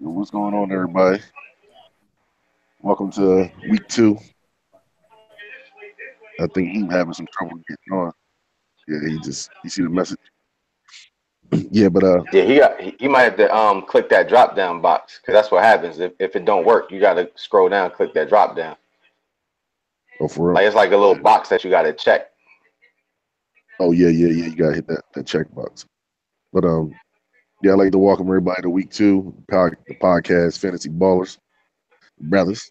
What's going on, everybody? Welcome to week two. I think he's having some trouble getting on. Yeah, you see the message. Yeah, but Yeah, he might have to click that drop down box because that's what happens if it don't work. You got to scroll down, click that drop down. oh for real. Like it's like a little box that you got to check. Oh yeah. You gotta hit that check box. But yeah, I'd like to welcome everybody to week two, the podcast Fantasy Ballers Brothers.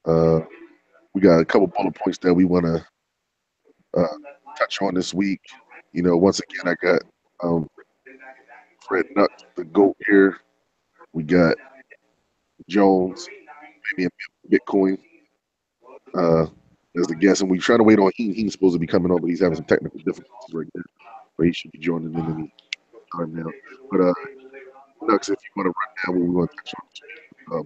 We got a couple bullet points that we want to touch on this week. Once again, I got Fred Nutt, the GOAT here. We got Jones, maybe Bitcoin as the guest, and we try to wait on He's supposed to be coming on, but he's having some technical difficulties right now. But he should be joining in any time now. But Nux, if you want to run down what we want to touch on,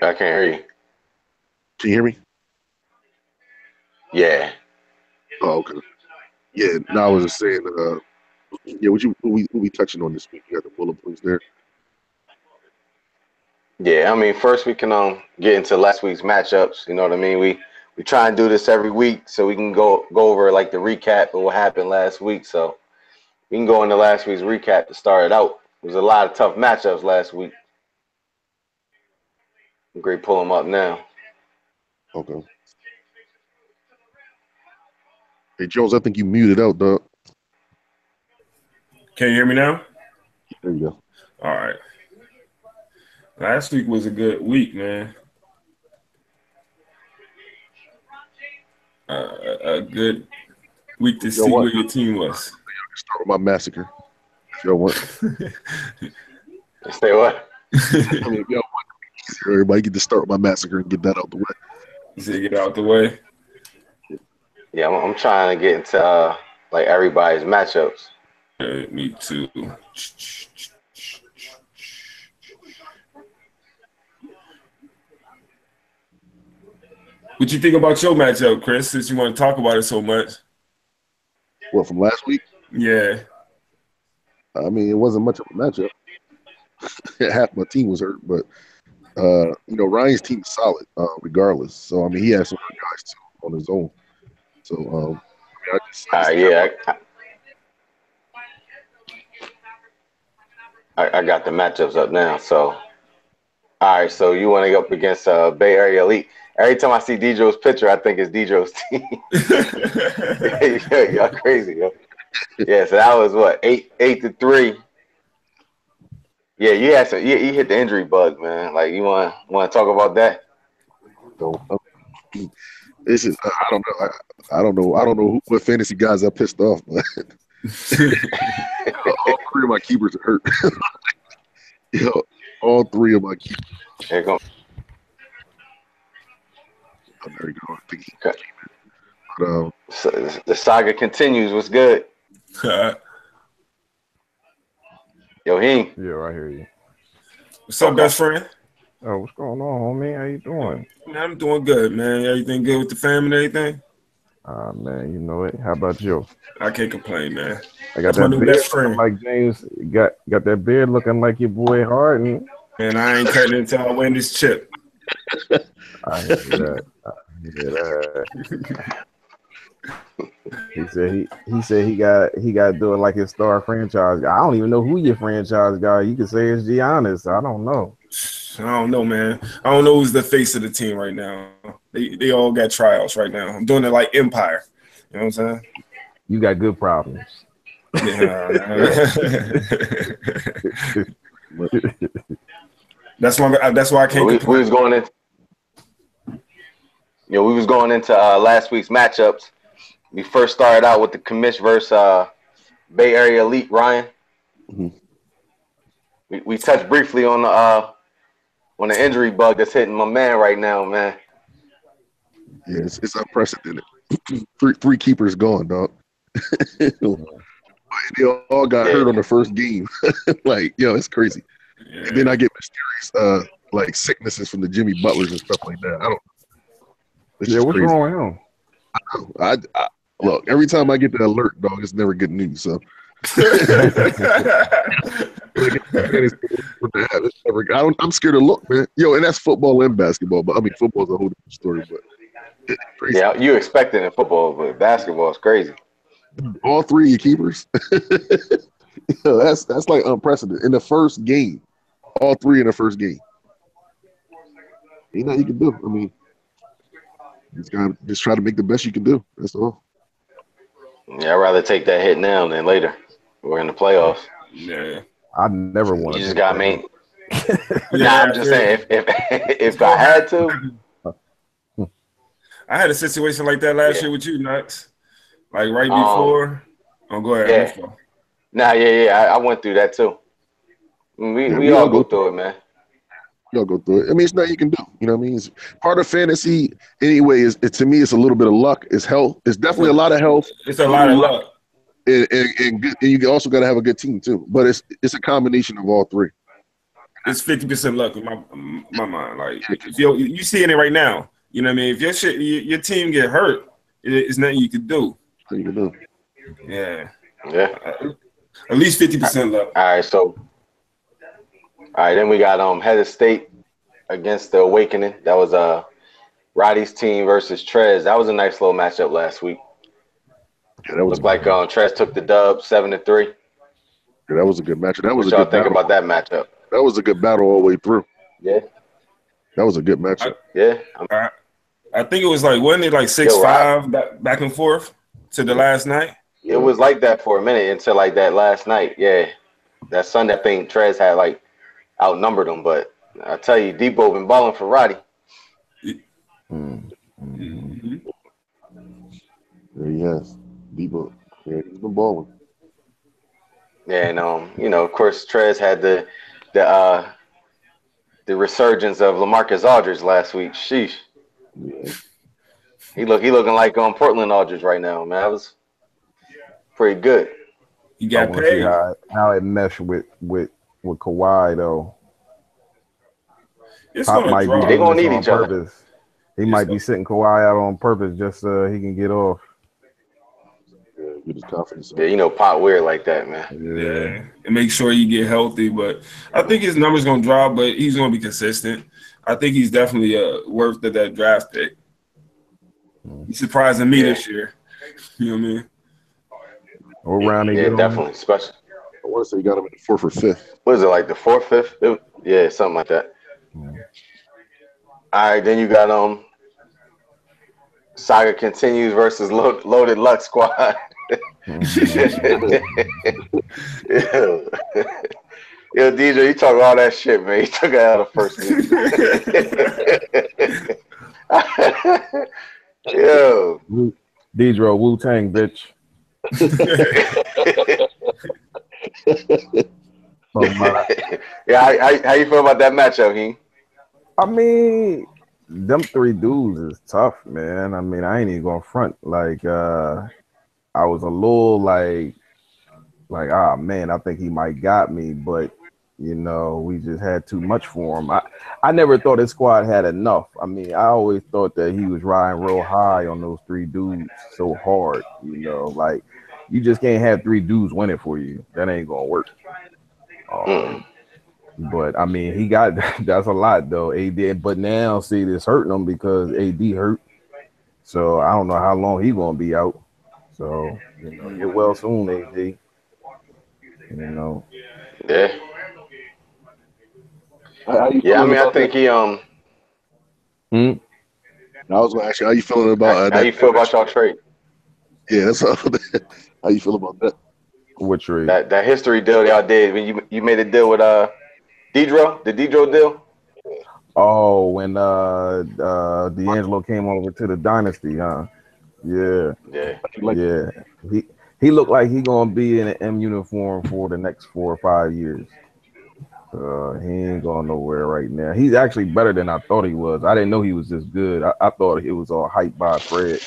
I can't hear you. Can you hear me? Yeah. Oh, okay. Yeah, no, I was just saying, yeah, what we touching on this week? You got the bullet points there. Yeah, I mean, first we can get into last week's matchups. You know what I mean? We try and do this every week so we can go over like the recap of what happened last week. So we can go into last week's recap to start it out. There was a lot of tough matchups last week. Great, pull them up now. Okay. Hey Jones, I think you muted out, dog. Can you hear me now? There you go. All right. Last week was a good week, man. A good week to see where your team was. Start with my massacre. If y'all want. Say what? I mean, if y'all want, everybody get to start with my massacre and get that out the way. Get out the way. Yeah, I'm trying to get into like everybody's matchups. Me too. What you think about your matchup, Chris, since you want to talk about it so much? What, from last week? Yeah. I mean, it wasn't much of a matchup. Half my team was hurt, but Ryan's team is solid, regardless. So I mean, he has some other guys too on his own. So I got the matchups up now. So all right, so you want to go up against Bay Area Elite. Every time I see Dejo's picture, I think it's Dejo's team. Y'all crazy, yo. Yeah, so that was what, 8-3. Yeah, you hit the injury bug, man. Like, you want to talk about that? This is I don't know what fantasy guys I pissed off, but all three of my keepers are hurt. All three of my keepers. There you go. Oh, there you go. I think he came in. But, so the saga continues. What's good? Yo, Hing. Yeah, I hear you. What's up, best friend? Oh, what's going on, homie? How you doing? I'm doing good, man. Everything good with the family and everything? Man, you know it. How about you? I can't complain, man. I got that beard looking like James. Got that beard looking like your boy Harden. And I ain't cutting it until I win this chip. I hear that. He said he got to do it like his star franchise. I don't even know who your franchise guy. You could say it's Giannis. I don't know. I don't know, man. I don't know who's the face of the team right now. They all got tryouts right now. I'm doing it like Empire. You know what I'm saying? You got good problems. Yeah. That's why I can't. We was going into last week's matchups. We first started out with the commish versus Bay Area Elite. Ryan, we touched briefly on the injury bug that's hitting my man right now, man. Yeah, it's unprecedented. three keepers gone, dog. They all got hurt on the first game. Like, it's crazy. Yeah. And then I get mysterious like sicknesses from the Jimmy Butlers and stuff like that. I don't know. What's wrong with him? I look, every time I get the alert, dog, it's never good news. So it's never, I'm scared to look, man. Yo, and that's football and basketball. But I mean, football's a whole different story. But it's crazy. Yeah, you expect it in football, but basketball is crazy. All three of your keepers. That's like unprecedented in the first game. All three in the first game. Ain't nothing you can do. I mean, you just try to make the best you can do. That's all. Yeah, I'd rather take that hit now than later. We're in the playoffs. Yeah. I never want You to. just got me. Yeah, I'm just saying, if I had to. I had a situation like that last year with you, Nuts. Like right before. Go ahead. Yeah. Nah, yeah. I went through that too. We all go through it, man. We all go through it. I mean, it's nothing you can do. You know what I mean? It's part of fantasy anyway. To me, it's a little bit of luck. It's health. It's definitely a lot of health. It's a lot of luck. And you also got to have a good team too. But it's a combination of all three. It's 50% luck in my mind. Like if you seeing it right now. You know what I mean? If your team get hurt, it's nothing you can do. Nothing you can do. Yeah. Yeah. At least 50% luck. All right, then we got Head of State against the Awakening. That was Roddy's team versus Trez. That was a nice little matchup last week. Yeah, that was looked like Trez took the dub 7-3. Yeah, that was a good matchup. That was what a y'all good think battle. about that matchup? That was a good battle all the way through. Yeah. That was a good matchup. I think it was like, wasn't it like 6-5 back and forth to the last night? It was like that for a minute until like that last night. Yeah. That Sunday, I think Trez had like outnumbered them, but I tell you, Depot been balling for Roddy. Mm-hmm. Yeah, he has. Depot. Yeah, he's been balling. Yeah, and of course, Trez had the resurgence of LaMarcus Aldridge last week. Sheesh. Yeah. He looking like Portland Aldridge right now, man. That was pretty good. He got paid. How it meshed with Kawhi though. It's gonna draw. They're gonna need each other. He might be sitting Kawhi out on purpose just so he can get off. Yeah, get his confidence. Yeah, Pop weird like that, man. Yeah, and make sure you get healthy. But I think his numbers gonna drop, but he's gonna be consistent. I think he's definitely worth that draft pick. He's surprising me this year. You know what I mean? What round yeah, definitely special. I want to say you got him in the 4th or 5th. What is it, like the 4th, 5th? Yeah, something like that. All right, then you got Saga Continues versus Loaded Luck Squad. Yo, DJ, you talk all that shit, man. You took it out of first week. Yo. Deidre, Wu-Tang, bitch. Yeah, how you feel about that matchup, He? I mean, them three dudes is tough, man. I mean, I ain't even gonna front. Like, I was a little like, ah, man, I think he might got me, but we just had too much for him. I never thought his squad had enough. I mean, I always thought that he was riding real high on those three dudes so hard. Like you just can't have three dudes winning for you. That ain't gonna work. But I mean, he got that's a lot though. AD, but now see this hurting him because AD hurt. So I don't know how long he gonna be out. So get well soon, AD. Yeah. Yeah, I mean, I think he I was gonna ask you how you feeling about how you feel about y'all trade? Yeah, that's all. How you feel about that? What trade? That history deal y'all did when you made a deal with Dedro, the Dedro deal. Oh, when D'Angelo came over to the Dynasty, huh? Yeah. Yeah. Yeah. He looked like he gonna be in an M uniform for the next 4 or 5 years. He ain't going nowhere right now. He's actually better than I thought he was. I didn't know he was this good. I thought it was all hyped by Fred.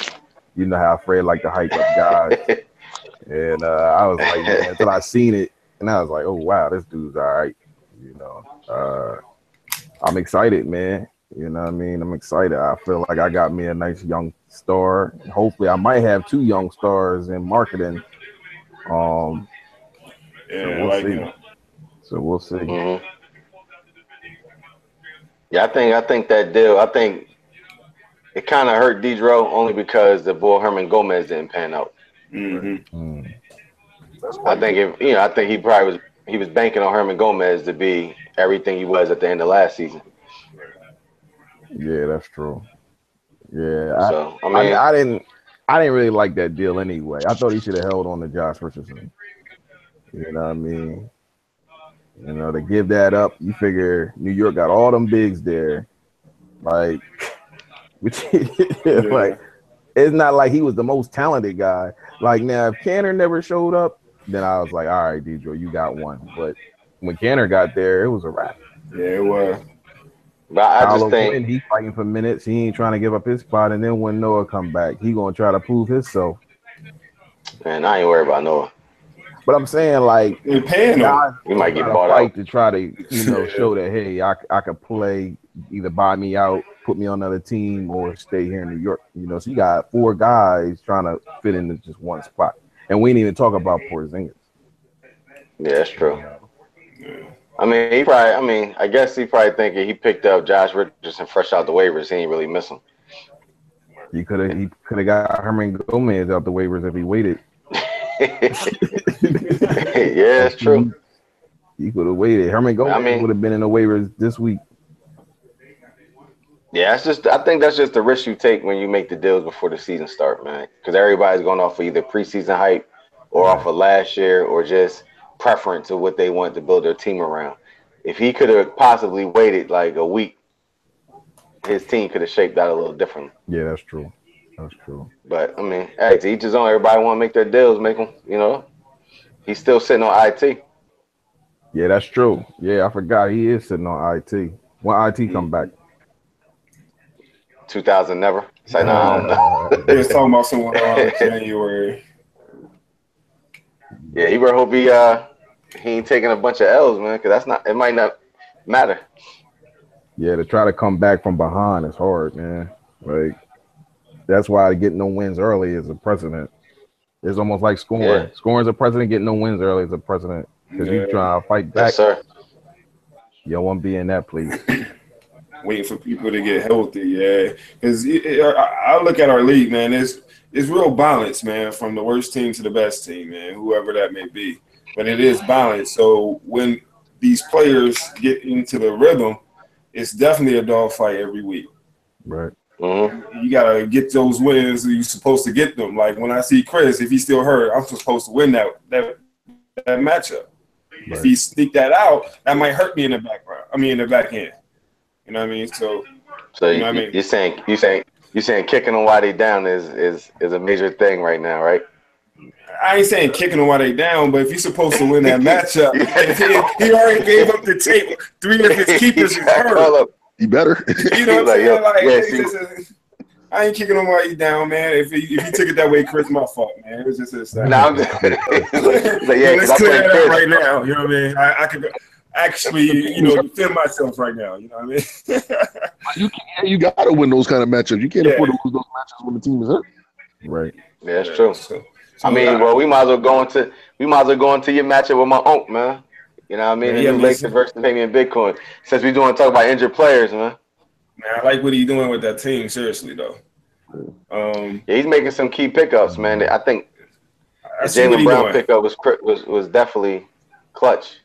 You know how Fred like to hype up guys. And I was like, man, until I seen it, and I was like, oh wow, this dude's all right. I'm excited, man. You know what I mean? I'm excited. I feel like I got me a nice young star. Hopefully, I might have 2 young stars in marketing. So Yeah, we'll like see. him. So we'll see. Mm-hmm. Yeah, I think that deal. I think it kind of hurt Dedro only because the boy Herman Gomez didn't pan out. Mm-hmm. Mm. I think I think he was banking on Herman Gomez to be everything he was at the end of last season. Yeah, that's true. Yeah, So I mean, I didn't really like that deal anyway. I thought he should have held on to Josh Richardson. You know what I mean? You know, to give that up, you figure New York got all them bigs there. Like, which, like, it's not like he was the most talented guy. Like, now, if Canner never showed up, then I was like, all right, Dedro, you got one. But when Canner got there, it was a wrap. Yeah, it was. but I just Paolo think Quinn, he fighting for minutes. He ain't trying to give up his spot. And then when Noah come back, he gonna try to prove himself. man, I ain't worried about Noah. But I'm saying, like, They're paying him. guys He might try get to bought fight out. to try to, show that, hey, I could play, either buy me out, put me on another team, or stay here in New York. So you got 4 guys trying to fit into just one spot. And we didn't even talk about Porzingis. Yeah, that's true. I mean, I guess he probably thinking he picked up Josh Richardson fresh out the waivers. He ain't really miss him. He could have got Herman Gomez out the waivers if he waited. Yeah, it's true. He could have waited. Herman Gomez would have been in the waivers this week. Yeah, I think that's just the risk you take when you make the deals before the season start, man. Because everybody's going off of either preseason hype or off of last year or just preference of what they want to build their team around. If he could have possibly waited like a week, his team could have shaped out a little differently. Yeah, that's true. That's true. But I mean, hey, to each his own. Everybody want to make their deals, make them. He's still sitting on IT. Yeah, that's true. Yeah, I forgot he is sitting on IT. When IT come back? 2000 never. It's like, no, I don't know. He was talking about someone in January. Yeah, he better hope he ain't taking a bunch of L's, man, because it might not matter. Yeah, to try to come back from behind is hard, man. Like, that's why getting no wins early is a precedent. It's almost like scoring. Yeah. Scoring's a precedent. Getting no wins early is a precedent. Because you trying to fight back. Yes, sir. You don't want to be in that place. Waiting for people to get healthy, yeah. Because I look at our league, man. It's real balance, man, from the worst team to the best team, man, whoever that may be. But it is balanced. So when these players get into the rhythm, it's definitely a dogfight every week. Right. Mm-hmm. You got to get those wins. You're supposed to get them. Like when I see Chris, if he's still hurt, I'm supposed to win that matchup. Right. If he sneak that out, that might hurt me in the background. In the back end. You know what I mean? So you know what I mean? You're saying kicking them while they down is a major thing right now, right? I ain't saying kicking them while they down, but if you're supposed to win that matchup, if he already gave up the tape, 3 of his keepers is hurt. You better. You know what I'm saying? I ain't kicking him while you down, man. If you took it that way, Chris, my fault, man. It was just a second. No, I'm just let's clear that up right now. You know what I mean? I could actually, defend myself right now. You know what I mean? you got to win those kind of matchups. You can't afford to lose those matches when the team is hurt. Right. Yeah, that's true. So we might as well go into your matchup with my uncle, man. You know what I mean? Yeah, Lakers versus Damian Bitcoin. Since we talk about injured players, man. Man, I like what he's doing with that team. Seriously, though. Yeah, he's making some key pickups, man. I think the Jaylen Brown pickup was definitely clutch.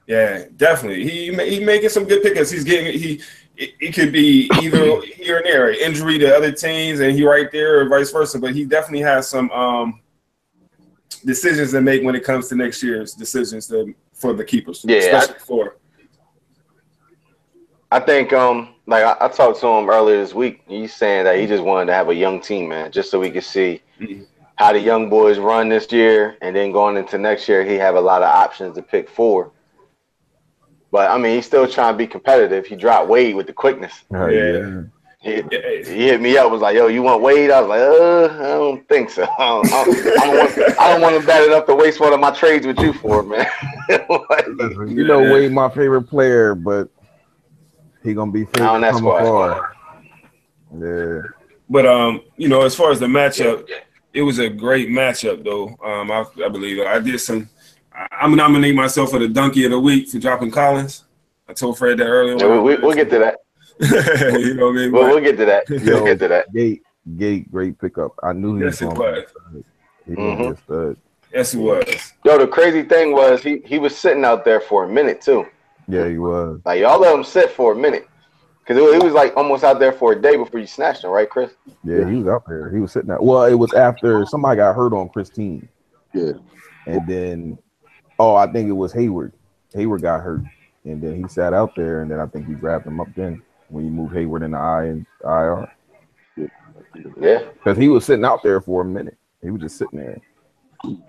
Yeah, definitely. He making some good pickups. He's getting it could be either here and there, injury to other teams, and he right there, or vice versa. But he definitely has some decisions to make when it comes to next year's decisions for the keepers. Yeah, especially for. I think I talked to him earlier this week. He's saying that he just wanted to have a young team, man, just so we could see how the young boys run this year, and then going into next year, he have a lot of options to pick for. But he's still trying to be competitive. He dropped Wade with the quickness. Yeah. He hit me up, was like, "Yo, you want Wade?" I was like, I don't think so. I don't want him bad enough to waste one of my trades with you for, man. Wade my favorite player, but He gonna be Now in favored that from squad. afar. Yeah. But as far as the matchup, it was a great matchup though. I believe I did some. I'm nominating myself for the Donkey of the Week for dropping Collins. I told Fred that earlier. Yeah, we'll get to that. You know what I mean? We'll get to that. Yo, We'll get to that. Gate, great pickup. I knew he Yes, was it going was. to. He was just Yes, it was. Yo, the crazy thing was he was sitting out there for a minute too. Yeah, he was. Like y'all let him sit for a minute. Because he was like almost out there for a day before you snatched him, right, Chris? Yeah, he was out there. He was sitting there. Well, it was after somebody got hurt on Christine. Yeah. And then, I think it was Hayward. Hayward got hurt. And then he sat out there, and then I think he grabbed him up then when you move Hayward in the IR. Yeah. Because he was sitting out there for a minute. He was just sitting there. All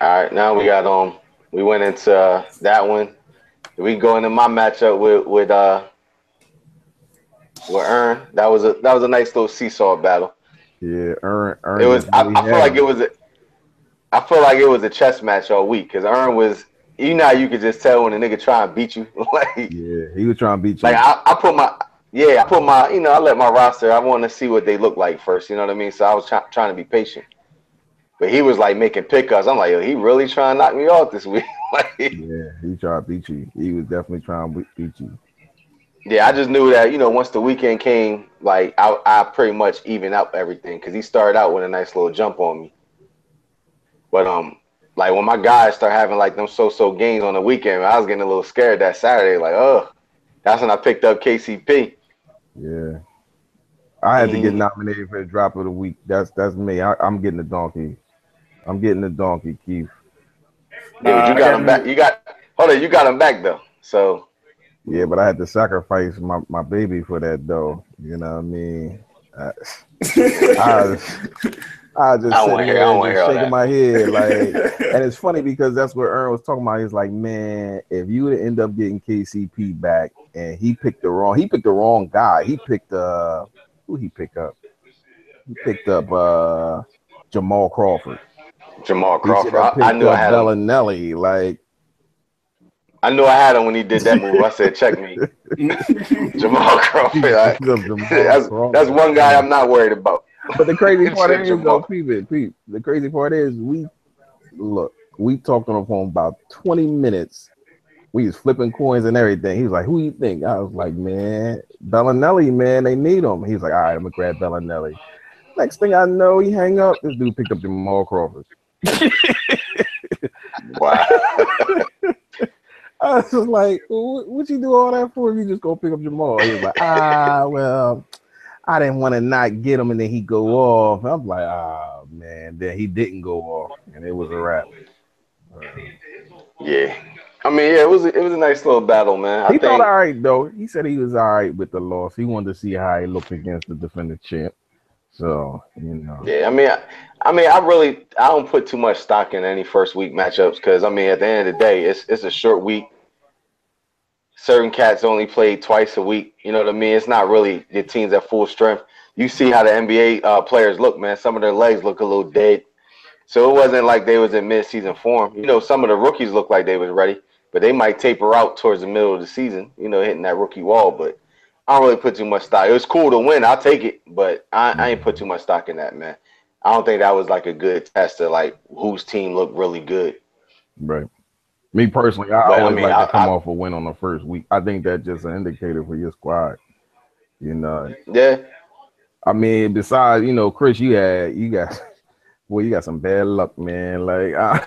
right, now we got we went into that one. We go into my matchup with Ern. That was a nice little seesaw battle. Yeah, Ern it was. I feel like it was a chess match all week because Ern was. You know how you could just tell when a nigga try and beat you. Like, yeah, he was trying to beat you. Like I put my I let my roster. I want to see what they look like first. You know what I mean? So I was trying to be patient. But he was like making pickups. I'm like, yo, he really trying to knock me off this week. Like, yeah, he tried to beat you. He was definitely trying to beat you. Yeah, I just knew that, once the weekend came, like I pretty much even out everything because he started out with a nice little jump on me. But like when my guys start having like them so games on the weekend, I was getting a little scared that Saturday. Like, that's when I picked up KCP. Yeah, I had to get nominated for the drop of the week. That's me. I'm getting the donkey. I'm getting the donkey, Keith. Yeah, but you got him back. You got him back though. So. Yeah, but I had to sacrifice my baby for that though. You know what I mean? I just sitting there shaking my head like, and it's funny because that's what Ern was talking about. He's like, man, if you would end up getting KCP back, and he picked the wrong guy. He picked who he picked up? He picked up Jamal Crawford. I knew I had Bellinelli. Like, I knew I had him when he did that move. I said, check me. Jamal Crawford. That's one guy I'm not worried about. But the crazy part is, though, Pete, the crazy part is we talked on the phone about 20 minutes. We was flipping coins and everything. He was like, who you think? I was like, man, Bellinelli, man, they need him. He was like, all right, I'm going to grab Bellinelli. Next thing I know, he hang up. This dude picked up Jamal Crawford. Wow. I was just like, what you do all that for if you just go pick up Jamal? He was like, well, I didn't want to not get him and then he go off. I'm like, man. Then he didn't go off and it was a wrap. Yeah. I mean, yeah, it was a nice little battle, man. He thought all right, though. He said he was all right with the loss. He wanted to see how he looked against the defending champ. So, Yeah, I don't put too much stock in any first week matchups because, at the end of the day, it's a short week. Certain cats only play twice a week. You know what I mean? It's not really the teams at full strength. You see how the NBA players look, man. Some of their legs look a little dead. So it wasn't like they was in mid-season form. Some of the rookies look like they was ready, but they might taper out towards the middle of the season, hitting that rookie wall. But I don't really put too much stock. It was cool to win. I'll take it, but I ain't put too much stock in that, man. I don't think that was like a good test of like whose team looked really good. Right. Me personally, I always like to come off a win on the first week. I think that's just an indicator for your squad. Yeah. Besides, Chris, you got some bad luck, man. Like, I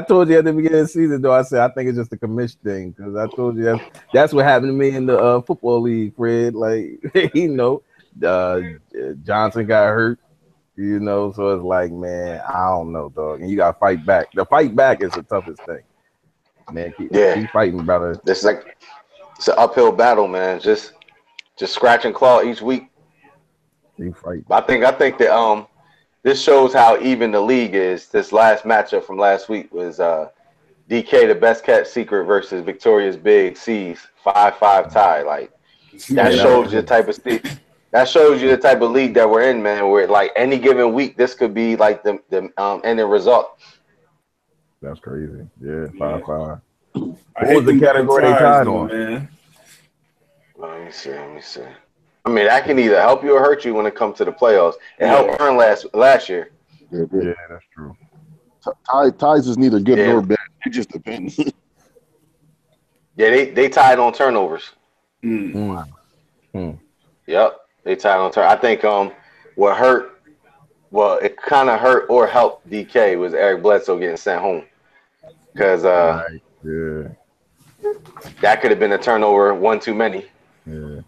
told you at the beginning of the season, though. I said I think it's just a commission thing because I told you that's what happened to me in the football league, Fred. Like, Johnson got hurt. So it's like, man, I don't know, dog. And you got to fight back. The fight back is the toughest thing. Man, keep fighting, brother. It's an uphill battle, man. Just scratch and claw each week. You fight. I think that this shows how even the league is. This last matchup from last week was DK, the best kept secret versus Victoria's Big C's 5-5 tie. Like that shows you the type of That shows you the type of league that we're in, man. Where like any given week, this could be like the ending result. That's crazy. Yeah, 5-5. I What hate was the them damn category they ties, tied though, on? man. Let me see. Let me see. I mean, that can either help you or hurt you when it comes to the playoffs. It Yeah. helped Aaron last year. Yeah, Yeah, that's true. ties is neither good Yeah. nor bad. It just depends. Yeah, they tied on turnovers. Mm. Yep, they tied on turn. I think what hurt, well, it kind of hurt or helped DK was Eric Bledsoe getting sent home because Right. Yeah. that could have been a turnover one too many, Yeah.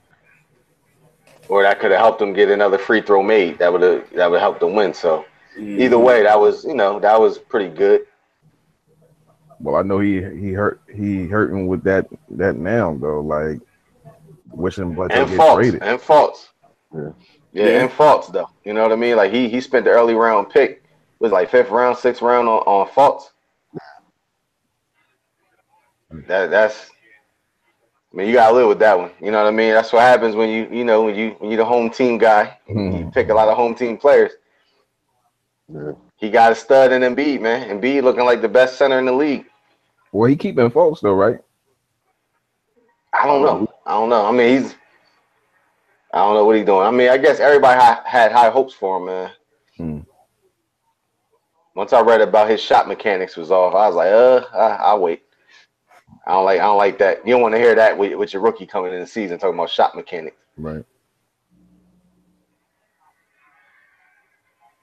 or that could have helped them get another free throw made. That would help them win. So either Mhm. way, that was pretty good. Well, I know he hurting with that now though. Like wishing Bledsoe And get faults, traded. and faults. Yeah. Yeah, and faults though. You know what I mean? Like he spent the early round pick, was like 5th round, 6th round on faults. That's I mean, you gotta live with that one. You know what I mean? That's what happens when when you're the home team guy. You pick a lot of home team players. Yeah. He got a stud in Embiid, man. Embiid looking like the best center in the league. Well, he keeping folks though, right? I don't know. I mean, I don't know what he's doing. I mean, I guess everybody had high hopes for him, man. Hmm. Once I read about his shot mechanics was off, I was like, I'll wait. I don't like that. You don't want to hear that with your rookie coming in the season talking about shot mechanics. Right.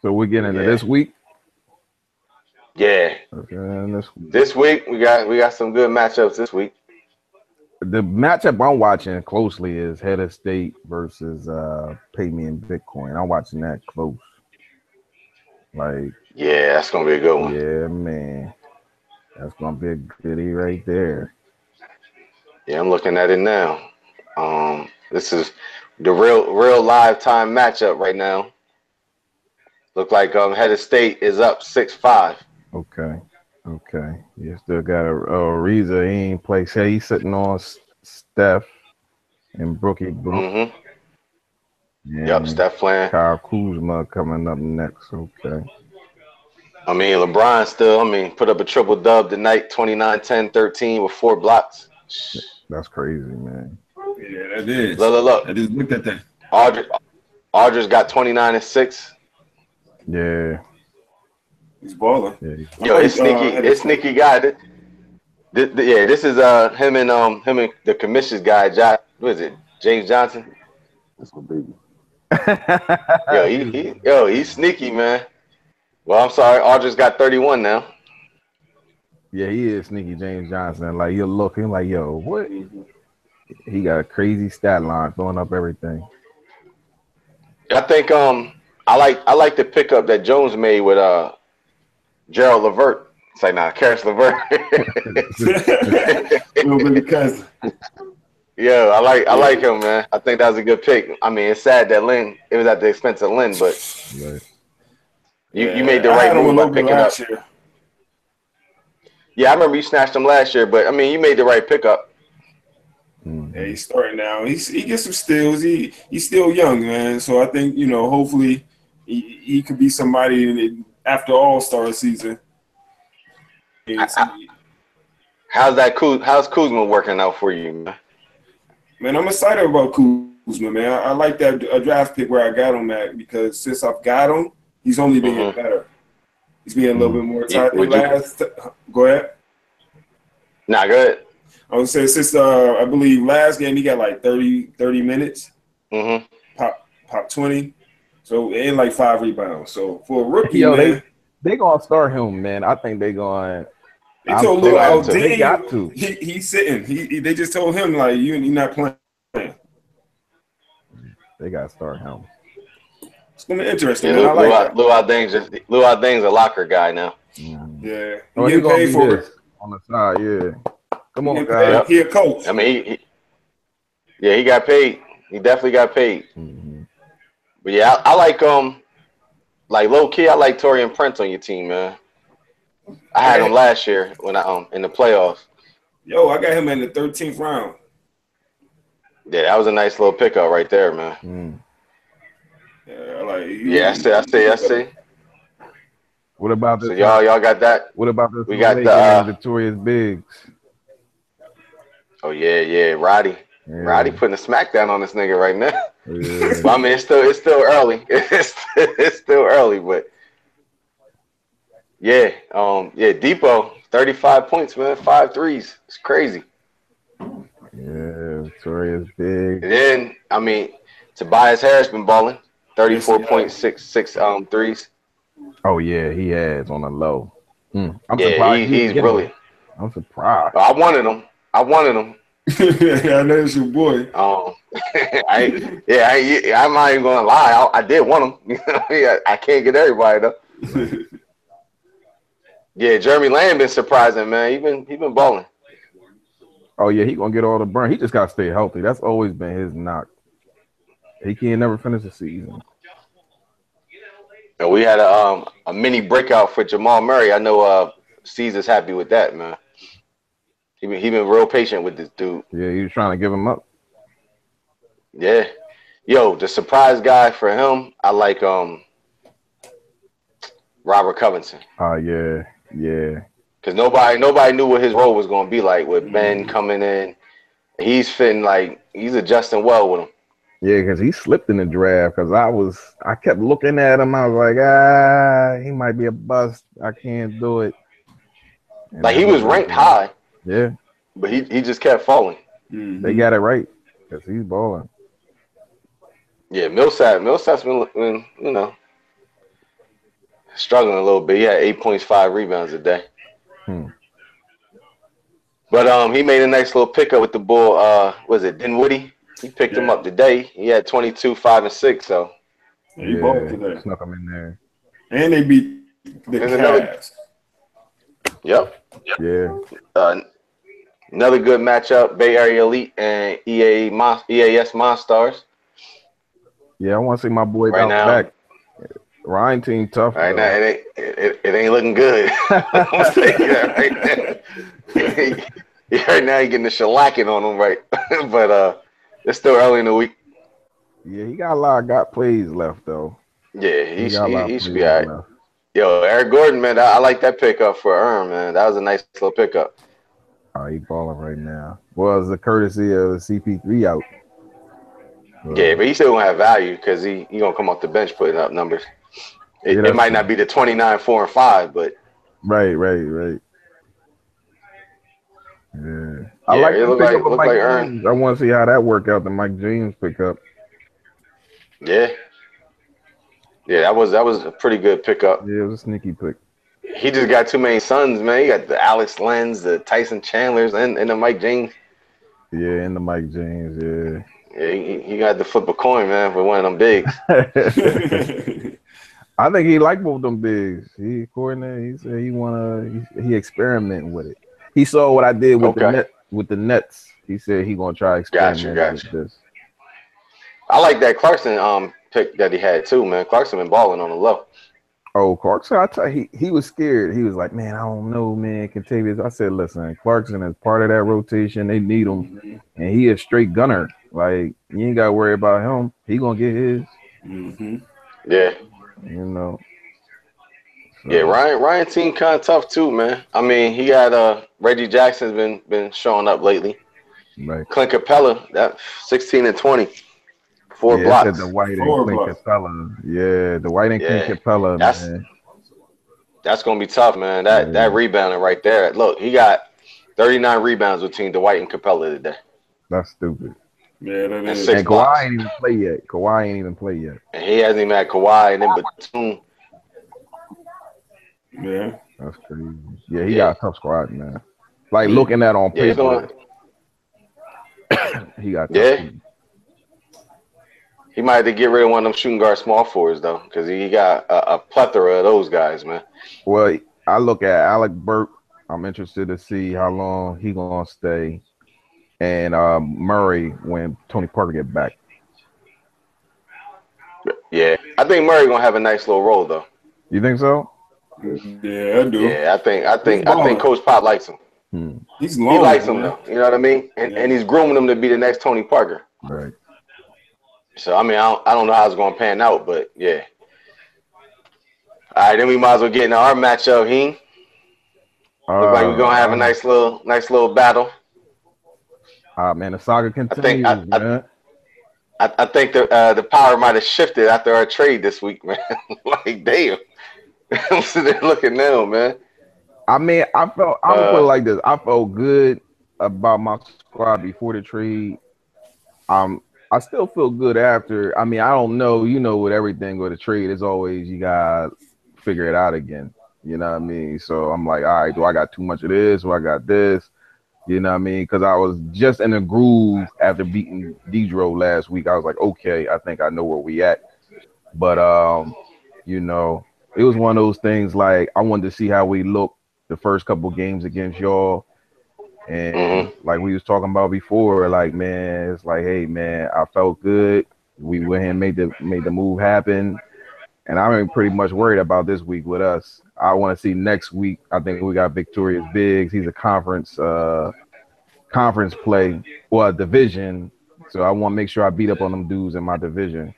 So we're getting into Yeah. this week. Yeah. Okay, and This week we got some good matchups this week. the matchup I'm watching closely is Head of State versus Pay Me in Bitcoin. I'm watching that close. Like, Yeah, that's gonna be a good one. yeah, man, that's gonna be a goodie right there. Yeah, I'm looking at it now. This is the real live time matchup right now. Look like Head of State is up 6-5. Okay, okay. You still got a Reza. He ain't play. Say he's sitting on Steph and Brookie Brook. Mm-hmm. And Yep, Steph playing. Kyle Kuzma coming up next. Okay. I mean, LeBron still, put up a triple dub tonight, 29, 10, 13 with 4 blocks. That's crazy, man. Yeah, that is. Look. I just looked at that. Aldridge got 29 and 6. Yeah. He's balling. Yeah. Yo, it's sneaky guy. This is him and the commissions guy, what is it? James Johnson. That's my baby. He's sneaky, man. Well, I'm sorry, Aldridge got 31 now. Yeah, he is sneaky James Johnson. Like you're looking like, yo, what? He got a crazy stat line, throwing up everything. I think I like the pickup that Jones made with Gerald Levert. It's like Karis Levert. Because Yeah, I like him, man. I think that was a good pick. I mean, it's sad that it was at the expense of Lynn, but Right. you made the right move by picking up. year. Yeah, I remember you snatched him last year, but I mean, you made the right pickup. Yeah, he's starting now. He gets some steals. He's still young, man. So I think hopefully he could be somebody after All-Star season. How's Kuzma working out for you, man? Man, I'm excited about Kuzma, man. I like that draft pick where I got him at because since I've got him, he's only been getting better. He's being a little bit more tight. Go ahead. Nah, go ahead. I would say since I believe last game he got like 30 minutes. Mm-hmm. Pop 20. So and like 5 rebounds. So for a rookie, man, they gonna start him, man. I think they going. They told Lil Aldine they got to. He's sitting. They just told him like you're not playing. They gotta start him. It's gonna be interesting. Yeah, Man. Lil Aldine's a locker guy now. Mm-hmm. Yeah, he gonna paid for it on the side. Yeah, come on, guys. He a coach. I mean, he got paid. He definitely got paid. Mm-hmm. But yeah, I like low key. I like Taurean Prince on your team, man. I had him last year when in the playoffs. Yo, I got him in the 13th round. Yeah, that was a nice little pickup right there, man. Mm. Yeah, I like. I see. What about So this? y'all got that? What about this? We got Lake the and Victoria's Biggs. oh yeah, Roddy. Yeah. Roddy putting a smackdown on this nigga right now. Yeah. But I mean, it's still early. It's still early, but yeah, Depot, 35 points, man, 5 threes. It's crazy. Yeah, Victoria's Biggs. And then, I mean, Tobias Harris been balling, 34.66 threes. Oh yeah, he has on the low. I'm Yeah, surprised he's getting brilliant. him. I'm surprised. I wanted him. I know it's your boy. I'm not even gonna lie. I did want him. I can't get everybody though. Yeah, Jeremy Lamb been surprising, man. He been balling. Oh yeah, he gonna get all the burn. He just gotta stay healthy. That's always been his knock. He can't never finish the season. And we had a mini breakout for Jamal Murray. I know Caesar's happy with that, man. He been real patient with this dude. Yeah, he was trying to give him up. Yeah. Yo, the surprise guy for him, I like Robert Covington. Yeah. Because nobody knew what his role was gonna be like with Ben coming in. He's fitting he's adjusting well with him. Yeah, because he slipped in the draft. Because I kept looking at him. I was like, he might be a bust. I can't do it. And he was ranked high. Yeah. But he just kept falling. They got it right because he's balling. Yeah, Millsap's been struggling a little bit. He had 8.5 rebounds a day. But he made a nice little pickup with the Bull. Was it Dinwiddie? He picked him up today. He had 22, 5, and 6. So he balled today. Snuck him in there. And they beat the Cavs. Yep. Yeah. Another good matchup: Bay Area Elite and EAS Monstars. Yeah, I want to see my boy right bounce now. back. Ryan team tough. Right now, it ain't looking good. I'm saying that right now. Right now, he getting the shellacking on him, right? But it's still early in the week. Yeah, he got a lot of plays left though. Yeah, he should be all right. Left. Yo, Eric Gordon, man, I like that pickup for Earn, man. That was a nice little pickup. Oh, he balling right now. Well, it's the courtesy of the CP3 out. Yeah, but he still gonna have value because he gonna come off the bench putting up numbers. It might not be the 29, 4, and 5, but right. Yeah, I yeah, like it the look pickup of like Mike Earn. James. I want to see how that work out. The Mike James pickup. Yeah, that was a pretty good pickup. Yeah, it was a sneaky pick. He just got too many sons, man. He got the Alex Lenz, the Tyson Chandlers, and the Mike James. Yeah, and the Mike James. Yeah. Yeah, he got to flip a coin, man, for one of them bigs. I think he liked both them bigs. He said he experimenting with it. He saw what I did with the Nets. He said he gonna try experiment with this. I like that Clarkson pick that he had too, man. Clarkson been balling on the low. Oh, Clarkson, I tell you, he was scared. He was like, man, I don't know, man. Contavious. I said, listen, Clarkson is part of that rotation. They need him, and he is straight gunner. Like, you ain't gotta worry about him. He gonna get his. Yeah. You know. So. Yeah, Ryan team kind of tough too, man. I mean, he got Reggie Jackson's been showing up lately. Right. Clint Capella, that 16 and 20, 4 blocks. The White and Clint Capella. Yeah, the White and Clint Capella. That's gonna be tough, man. That rebounding right there. Look, he got 39 rebounds between Dwight and Capella today. That's stupid. Yeah, that is. And Kawhi ain't even play yet. And he hasn't even had Kawhi and then Batum. Yeah. That's crazy. Yeah, he got a tough squad, man. Like looking at on paper. He got tough. He might have to get rid of one of them shooting guard small forwards though, because he got a plethora of those guys, man. Well, I look at Alec Burke. I'm interested to see how long he gonna stay. And Murray when Tony Parker get back. Yeah, I think Murray gonna have a nice little role though. You think so? Yeah, I do. Yeah, I think Coach Pop likes him. He's long. He likes him though. You know what I mean? And he's grooming him to be the next Tony Parker. Right. So I mean, I don't know how it's gonna pan out, but yeah. All right, then we might as well get into our matchup, Heen. Look like we're gonna have a nice little battle. Man, the saga continues, man. I think the power might have shifted after our trade this week, man. Like, damn. I'm sitting there looking now, man. I mean, I'm gonna put it like this. I felt good about my squad before the trade. I still feel good after. I mean, I don't know, with everything with the trade, it's always you gotta figure it out again. You know what I mean? So I'm like, all right, do I got too much of this? Or I got this? You know what I mean? Because I was just in a groove after beating Dedro last week. I was like, okay, I think I know where we at. But it was one of those things like I wanted to see how we look the first couple games against y'all. And like we was talking about before, like, man, it's like, hey, man, I felt good. We went ahead and made the move happen. And I'm pretty much worried about this week with us. I want to see next week. I think we got Victorious Biggs. He's a conference play, or a division. So I want to make sure I beat up on them dudes in my division.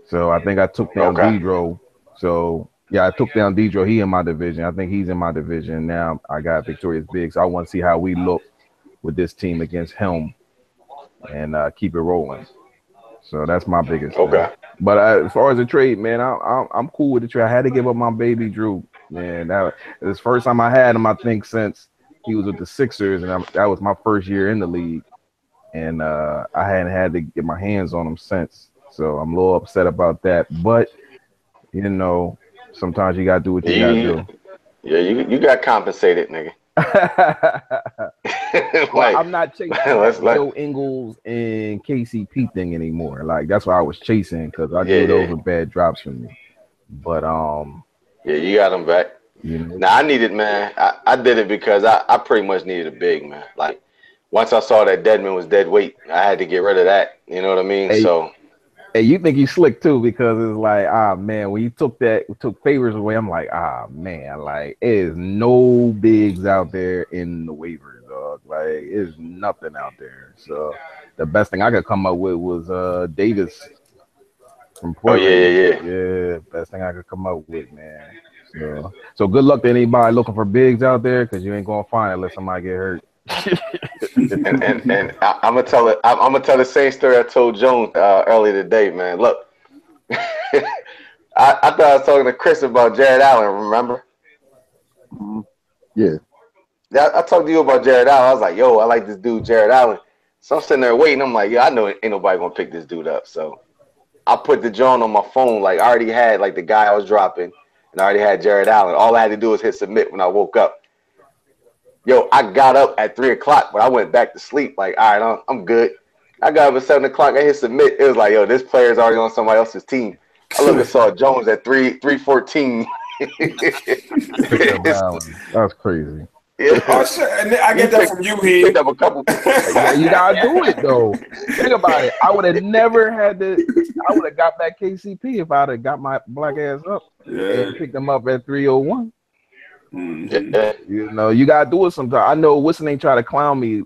So I think I took down Dedro. So yeah, I took down Dedro. He in my division. I think he's in my division. Now I got Victorious Biggs. So I want to see how we look with this team against him and keep it rolling. So that's my biggest thing. But as far as the trade, man, I'm cool with the trade. I had to give up my baby Drew, man. That was the first time I had him, I think, since he was with the Sixers, and that was my first year in the league. And I hadn't had to get my hands on him since. So I'm a little upset about that. But, sometimes you got to do what you got to do. Yeah, you got compensated, nigga. Well, I'm not chasing Joe Ingles and KCP thing anymore. Like, that's what I was chasing because I knew those were bad drops for me. But you got them back. Now I needed, man. I did it because I pretty much needed a big, man. Like, once I saw that Deadman was dead weight, I had to get rid of that. You know what I mean? Hey, you think he's slick too, because it's like, man, when you took Favors away, I'm like, man, like, it is no bigs out there in the waivers, dog. Like, it's nothing out there. So the best thing I could come up with was Davis from Portland. Yeah, best thing I could come up with, man. So good luck to anybody looking for bigs out there, because you ain't gonna find it unless somebody get hurt. and I'm gonna tell it. I'm gonna tell the same story I told Jones earlier today, man. Look, I thought I was talking to Chris about Jared Allen. Remember? Yeah. I talked to you about Jared Allen. I was like, yo, I like this dude, Jared Allen. So I'm sitting there waiting. I'm like, I know ain't nobody gonna pick this dude up. So I put the John on my phone. Like, I already had like the guy I was dropping, and I already had Jared Allen. All I had to do was hit submit when I woke up. Yo, I got up at 3 o'clock, but I went back to sleep. Like, all right, I'm good. I got up at 7 o'clock. I hit submit. It was like, yo, this player's already on somebody else's team. I looked and saw Jones at 3:14. That's crazy. Yeah. Oh, shit. And I get that from you, he picked up a couple. Yeah, you gotta do it though. Think about it. I would have never had to. I would have got back KCP if I'd have got my black ass up and picked them up at 3:01. You gotta do it sometime. I know Wilson ain't try to clown me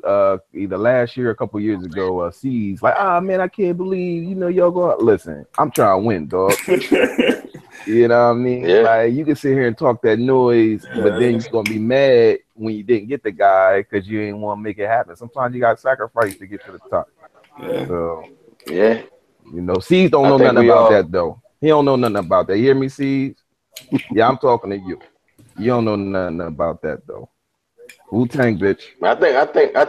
either last year or a couple years ago. C's like, man, I can't believe y'all go out. Listen, I'm trying to win, dog. You know what I mean? Yeah. Like, you can sit here and talk that noise, but then you're gonna be mad when you didn't get the guy because you ain't want to make it happen. Sometimes you got to sacrifice to get to the top. Yeah. So yeah, C's don't know nothing about that though. He don't know nothing about that. You hear me, C's? Yeah, I'm talking to you. You don't know nothing about that though. Wu-Tang, bitch. I think I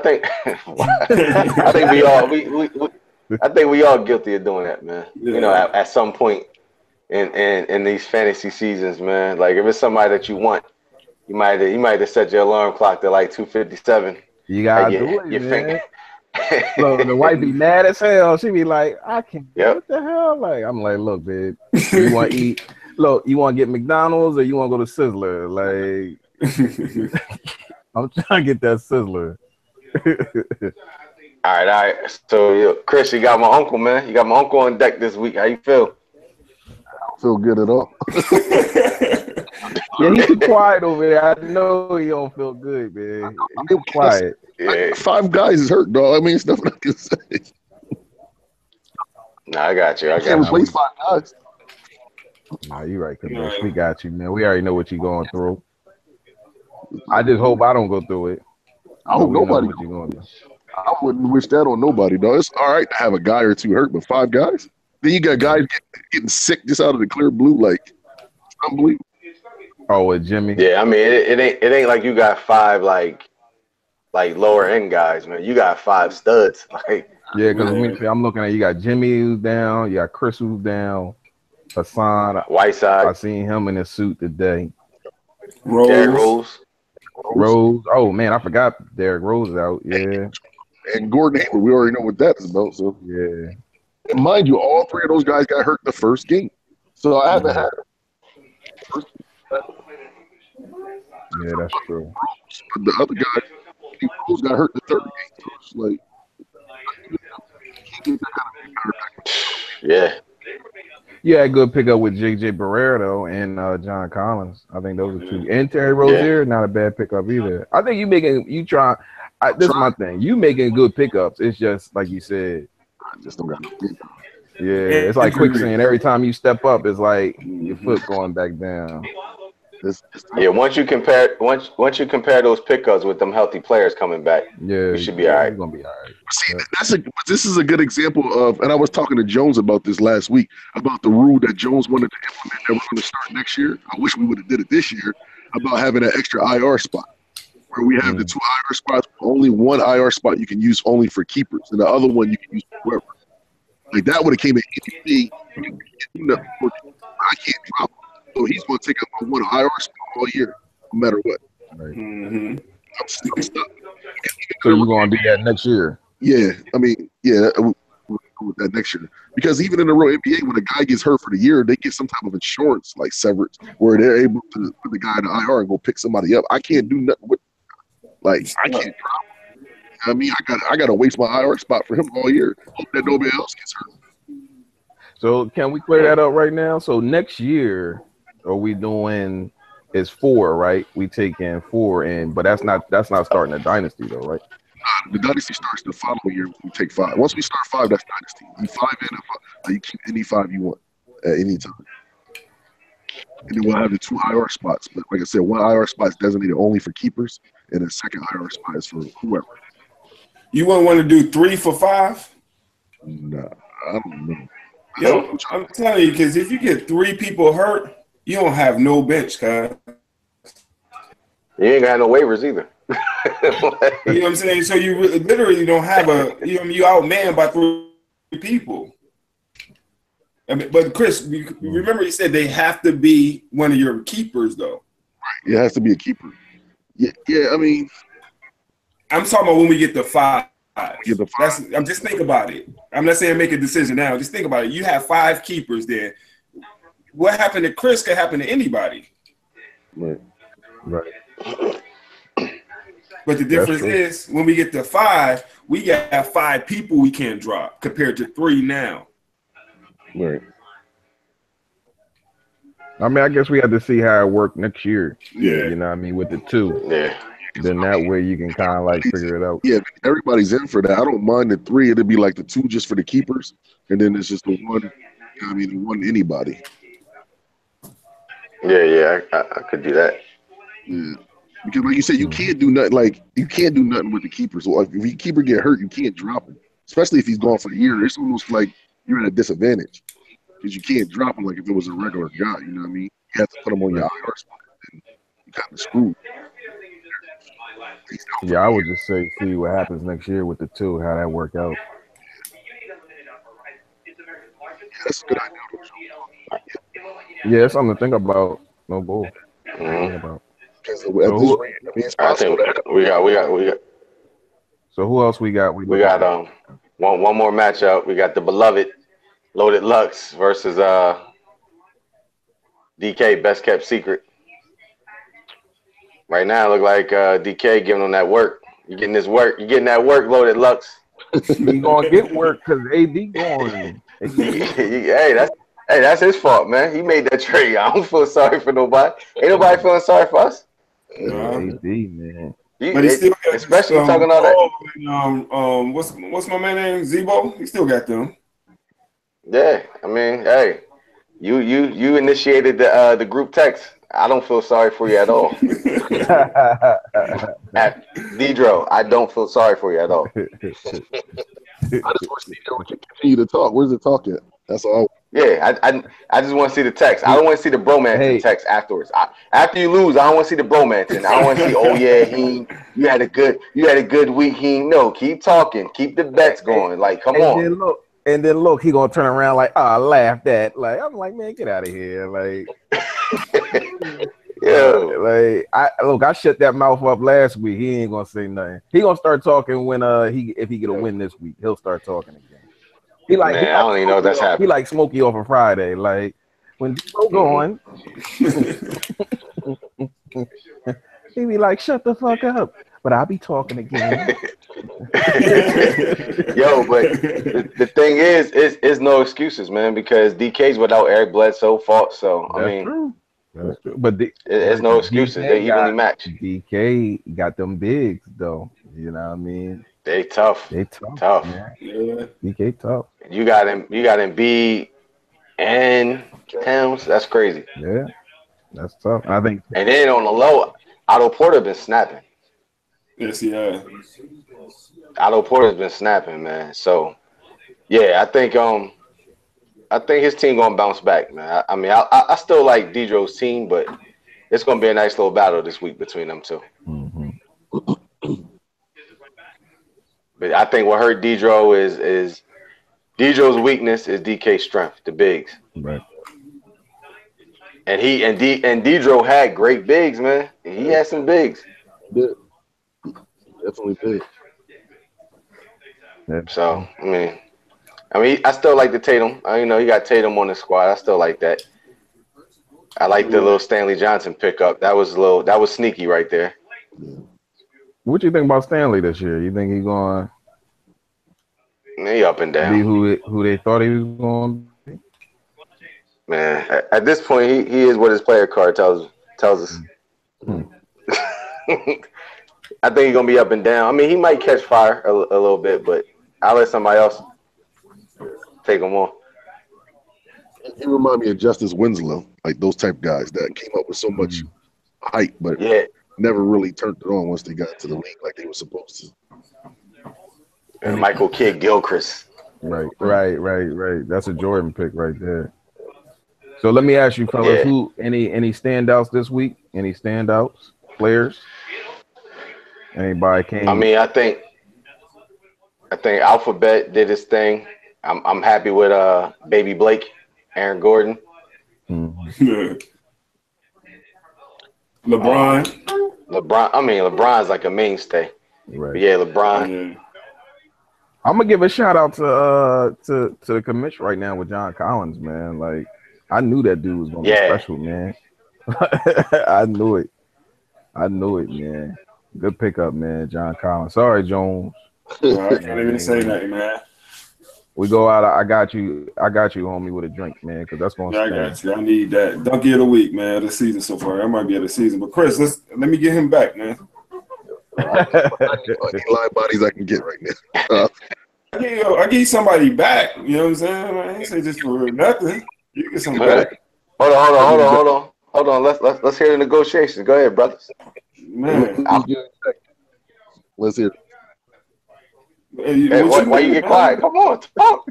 think we all guilty of doing that, man. Yeah. At some point in these fantasy seasons, man. Like, if it's somebody that you want, you might have set your alarm clock to like 2:57. You gotta do it, man. Look, the wife be mad as hell. She be like, I can't. What the hell? Like, I'm like, look, babe, you want to eat? Look, you want to get McDonald's or you want to go to Sizzler? Like, I'm trying to get that Sizzler. All right. So, Chris, you got my uncle, man. You got my uncle on deck this week. How you feel? I don't feel good at all. Yeah, he's too quiet over there. I know he don't feel good, man. He's too quiet. Yeah. 5 guys is hurt, dog. I mean, it's nothing I can say. Nah, I got you. I can't replace 5 guys. Nah, you right, Kadesh. Right. We got you, man. We already know what you're going through. I just hope I don't go through it. I hope We know nobody. what you're going through. I wouldn't wish that on nobody, though. It's all right to have a guy or two hurt, but 5 guys? Then you got guys getting sick just out of the clear blue, like, it's unbelievable. Oh, with Jimmy. Yeah, I mean, it ain't like you got 5 like lower end guys, man. You got 5 studs. Like, Yeah, because I'm looking at you got Jimmy who's down, you got Chris who's down, Hassan. Whiteside, I seen him in his suit today. Derrick Rose. Rose. Oh man, I forgot Derrick Rose is out. Yeah, And Gordon Hayward, we already know what that is about. So, yeah. and mind you, all 3 of those guys got hurt the first game. So I haven't had Yeah, that's true. but the other guy, Rose got hurt the third game. So it's like, he get that kind of better back. Yeah. You had a good pickup with JJ Barrera though, and John Collins. I think those are 2. And Terry Rozier, not a bad pickup either. I think this is my thing. You making good pickups. It's just like you said. I just don't got no Yeah, it's like quicksand. Every time you step up, it's like your foot going back down. Yeah, once you compare those pickups with them healthy players coming back, yeah, you should be all right. You're gonna be all right. See, this is a good example of, and I was talking to Jones about this last week, about the rule that Jones wanted to implement that we're going to start next year. I wish we would have did it this year, about having an extra IR spot, where we have the 2 IR spots, only 1 IR spot you can use only for keepers, and the other one you can use for whoever. Like, that would have came in anything. I can't drop him. So he's going to take up my 1 IR spot all year, no matter what. Right. Mm-hmm. I'm stuck. So you're gonna do that next year? Yeah, I mean, yeah, we'll go with that next year. Because even in the real NBA, when a guy gets hurt for the year, they get some type of insurance, like severance, where they're able to put the guy in the IR and go pick somebody up. I can't do nothing with, like, I can't drop him. I mean, I got to waste my IR spot for him all year. Hope that nobody else gets hurt. So can we clear that up right now? So next year, are we doing? It's 4, right? We take in 4 in, but that's not starting a dynasty though, right? The dynasty starts the following year. We take 5. Once we start 5, that's dynasty. You 5 in, you keep any 5 you want at any time. And then we'll have the 2 IR spots. But like I said, 1 IR spot is designated only for keepers, and the second IR spot is for whoever. You wouldn't want to do 3 for 5? Nah, I don't know. Yo, I'm telling you, because if you get 3 people hurt, you don't have no bench, cuz. You ain't got no waivers either. You know what I'm saying? So you literally don't have you outmanned by 3 people. I mean, but Chris, remember you said they have to be one of your keepers, though. Right, it has to be a keeper. Yeah. I mean, I'm talking about when we get the 5. Get the 5. I'm just think about it. I'm not saying make a decision now. Just think about it. You have 5 keepers there. What happened to Chris could happen to anybody. Right. But the difference is when we get to 5, we got 5 people we can't drop compared to 3 now. Right. I mean, I guess we have to see how it worked next year. Yeah. You know what I mean? With the 2. Yeah. Then that way you can kind of like figure it out. Yeah, everybody's in for that. I don't mind the 3. It'd be like the 2 just for the keepers, and then it's just the 1. I mean, the 1 anybody. Yeah, I could do that. Yeah. Because like you said, you can't do nothing. Like you can't do nothing with the keepers. So, like, if your keeper get hurt, you can't drop him. Especially if he's gone for a year. It's almost like you're at a disadvantage because you can't drop him like if it was a regular guy. You know what I mean? You have to put him on your IR spot, and you kind of screwed. Yeah, I would just say see what happens next year with the 2, how that work out. Yeah, that's a good idea. Yeah, it's something to think about. No bull. Mm-hmm. Because at this rate, I mean, it's I possible think that we got. So who else we got? We got one more matchup. We got the beloved Loaded Lux versus DK, best kept secret. Right now, it look like DK giving them that work. You getting this work? You getting that work, Loaded Lux? He gonna get work because AD going. Hey, that's his fault, man. He made that trade. I don't feel sorry for nobody. Ain't nobody feeling sorry for us. AD, man. But he still got especially talking all that. And, what's my man name? Zebo? He still got them. Yeah, I mean, hey, You initiated the group text. I don't feel sorry for you at all. At Dedro, I don't feel sorry for you at all. I just want to see them continue to talk. Where's the talk at? That's all. Yeah, I just want to see the text. I don't want to see the bromance in text afterwards. After you lose, I don't want to see the bromance, and I don't want to see, oh yeah, you had a good week. No, keep talking, keep the bets going. Like, come on. Then look, he gonna turn around like, oh, I laughed at. Like, I'm like, man, get out of here. Like, yeah. Like, I shut that mouth up last week. He ain't gonna say nothing. He gonna start talking when if he get a win this week, he'll start talking again. I don't even know if that's happening. He like Smokey off a Friday. Like when people go on, he be like, shut the fuck up. But I'll be talking again. Yo, but the thing is no excuses, man, because DK's without Eric Bledsoe fault. So That's I mean, true. That's true. But there's no excuses. They evenly match. DK got them bigs though. You know what I mean? They tough. Tough. Man. Yeah. DK tough. You got Embiid and Towns. That's crazy. Yeah, that's tough. I think. And then on the low, Otto Porter been snapping. Yes, yeah. Otto Porter's been snapping, man. So, yeah, I think his team gonna bounce back, man. I mean, I still like Dedro's team, but it's gonna be a nice little battle this week between them two. Mm-hmm. But I think what hurt Dedro is Dedro's weakness is DK's strength, the bigs. Right. And Dedro had great bigs, man. He had some bigs. Yeah. Definitely big. Yeah. So I mean, I still like the Tatum. You got Tatum on the squad. I still like that. I like the little Stanley Johnson pickup. That was sneaky right there. What you think about Stanley this year? You think he's going He up and down. be who they thought he was going to be? Man, at this point, he is what his player card tells us. I think he's gonna be up and down. I mean, he might catch fire a little bit, but I'll let somebody else take him on. He remind me of Justice Winslow, like those type guys that came up with so much hype, but never really turned it on once they got to the league like they were supposed to. And Michael Kidd-Gilchrist. Right. That's a Jordan pick right there. So let me ask you, fellas, who any standouts this week? Any standouts players? Anybody came? I mean, I think Alphabet did his thing. I'm happy with Baby Blake, Aaron Gordon. Mm-hmm. LeBron. I mean, LeBron's like a mainstay. Right. But yeah, LeBron. Yeah. I'm gonna give a shout out to the commission right now with John Collins, man. Like, I knew that dude was gonna be special, man. I knew it, man. Good pickup, man, John Collins. Sorry, Jones. Well, I can't even say nothing, man. We go out. I got you, homie, with a drink, man, because that's gonna. Yeah, I got you. I need that. Donkey of the week, man. Of the season so far. I might be of the season, but Chris, let me get him back, man. I need live bodies I can get right now. I give you somebody back. You know what I'm saying? I ain't say just for nothing. You get somebody back. Hold on. Let's hear the negotiations. Go ahead, brothers. Man, let's hear. Hey, why you get quiet? Come on, talk.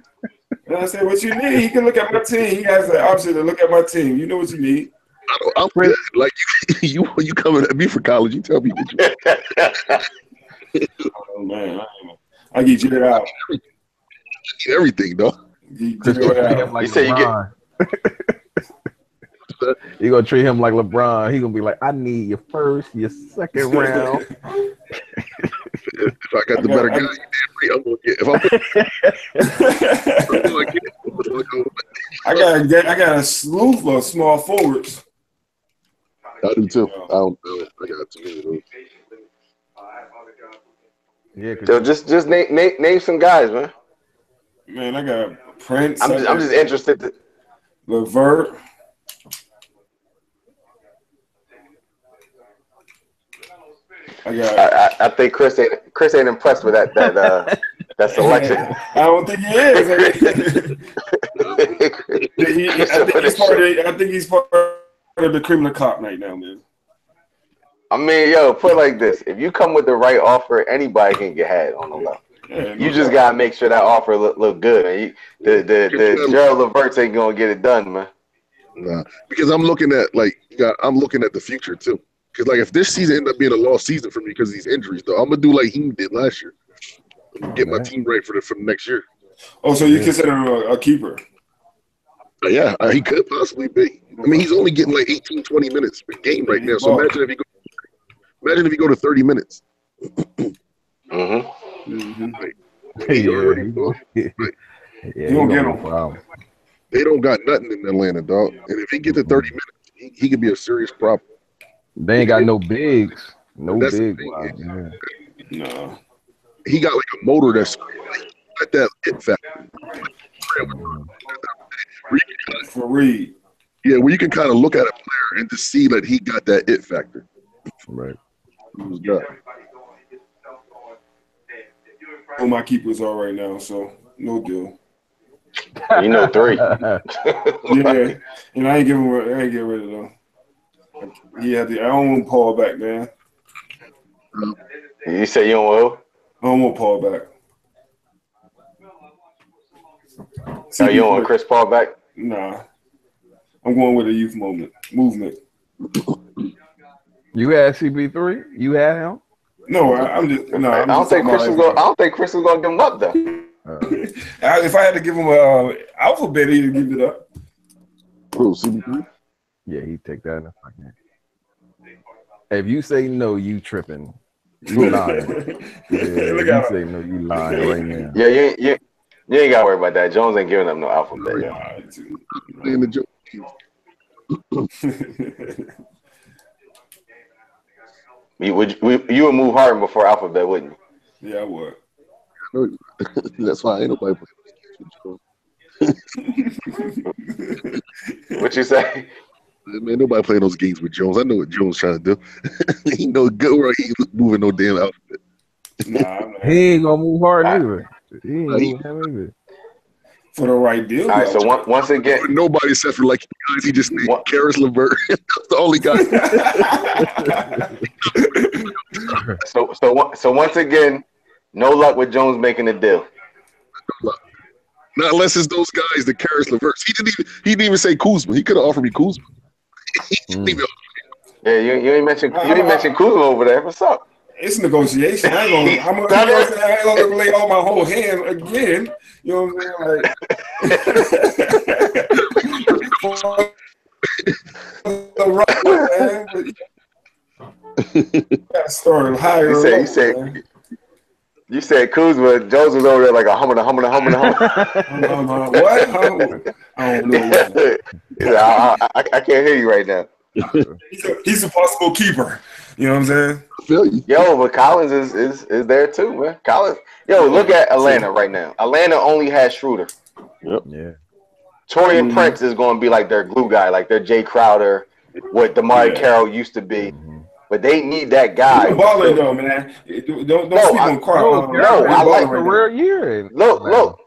I said, what you need? He can look at my team. He has the option to look at my team. You know what you need. I'm good. Like you coming at me for college? You tell me what you. Oh man, I get you out. Everything, though. You say you get. You're gonna treat him like LeBron. He's gonna be like, I need your first, your second round. If I got the better guy, I'm gonna get. I got a slew of small forwards. I do too. I got too many of those. Yeah, so just name some guys, man. Man, I got Prince. I'm just interested. LeVert. I think Chris ain't impressed with that selection. I don't think he is. I think he's part of the cream of the crop right now, man. I mean, yo, put it like this: if you come with the right offer, anybody can get had on the low. Yeah, You just gotta make sure that offer look good, man. The Gerald Levert ain't gonna get it done, man. Nah, because I'm looking at I'm looking at the future too. Because like if this season end up being a lost season for me because of these injuries, though, I'm gonna do like he did last year, get my team right for the next year. Oh, so you consider him a keeper? Yeah, he could possibly be. I mean, he's only getting like 18, 20 minutes per game right now. So imagine if he go to 30 minutes. He already he don't get him. They don't got nothing in Atlanta, dog. And if he get to 30 minutes, he could be a serious problem. They ain't got no bigs. No That's bigs. No. He got like a motor that's like that it factor. For Reed. Yeah, where you can kind of look at a player and to see that he got that it factor. Right. He was good. Who my keepers are right now, so no deal. You know 3. Yeah, and I ain't getting rid of them. Yeah, I don't want Paul back, man. You say you don't want who? I don't want Paul back. No, you don't want Chris Paul back? Nah. I'm going with a youth movement. You had CP3? You had him? No, I'm just no. I don't think Chris was gonna give him up though. If I had to give him a alphabet, he'd give it up. Bro, CP3? Yeah, he'd take that in a second. If you say no, you tripping. You lying. Yeah, you say no, you lying right now. Yeah, you ain't gotta worry about that. Jones ain't giving up no alphabet. In the joke. You would move Harden before alphabet, wouldn't you? Yeah, I would. That's why ain't nobody What you say? Man, nobody playing those games with Jones. I know what Jones trying to do. He know good right. He ain't moving no damn alphabet. Nah, he ain't gonna move hard either. He ain't moving him either. For the right deal. All right, so once again, nobody except for like guys he just named Karis LeVert. That's the only guy. so once again, no luck with Jones making a deal. Not unless it's those guys, the Karis LeVerts. He didn't even say Kuzma. He could have offered me Kuzma. Yeah, you ain't mentioned Kuzma over there. What's up? It's negotiation. I ain't gonna lay all my whole hand again. You know what I'm saying? Like, started higher. You said Kuzma. Jones was over there like a hummer. What? I don't know. I can't hear you right now. He's a possible keeper. You know what I'm saying? I feel you. Yo, but Collins is there too, man. Collins. Yo, look at Atlanta right now. Atlanta only has Schroeder. Yep. Yeah. Torian Prince is going to be like their glue guy, like their Jay Crowder, what DeMar Carroll used to be. But they need that guy. He's balling though, man. Don't sleep on Crowder. No, I like a rare year. Look.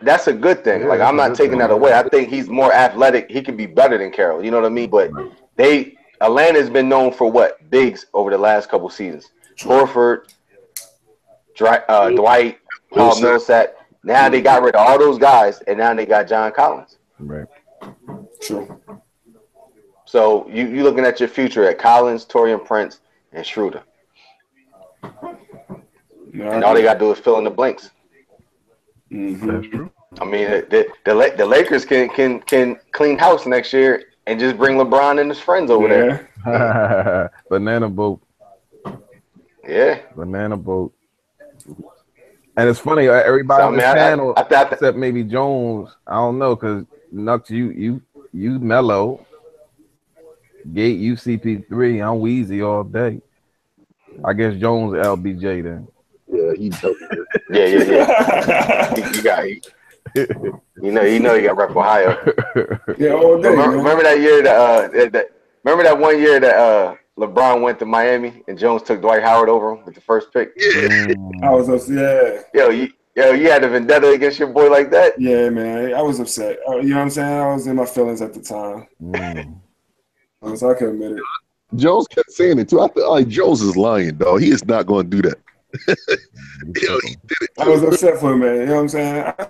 That's a good thing. Yeah, like I'm not taking that away. I think he's more athletic. He could be better than Carroll. You know what I mean? But Atlanta's been known for what? Bigs over the last couple seasons. Horford, Dwight, Paul Millsap. Now they got rid of all those guys, and now they got John Collins. Right. Sure. So you looking at your future at Collins, Torian Prince, and Schroeder. And all they got to do is fill in the blanks. Mm-hmm. That's true. I mean, the Lakers can clean house next year and just bring LeBron and his friends over there. Banana boat. Yeah. Banana boat. And it's funny, everybody on the panel, except maybe Jones, I don't know, because Nux, you mellow. Gate, you CP3, I'm Wheezy all day. I guess Jones LBJ then. Yeah, he's helping. Yeah. You got you know you got rep Ohio. Yeah, all day. Remember that year remember that one year that LeBron went to Miami and Jones took Dwight Howard over him with the first pick? Yeah. I was yeah. Yo, Yo, you had a vendetta against your boy like that? Yeah, man, I was upset. You know what I'm saying? I was in my feelings at the time, so I can admit it. Jones kept saying it too. I thought, like, Jones is lying, dog. He is not going to do that. Yo, he did it I too. was upset for him, man. You know what I'm saying? I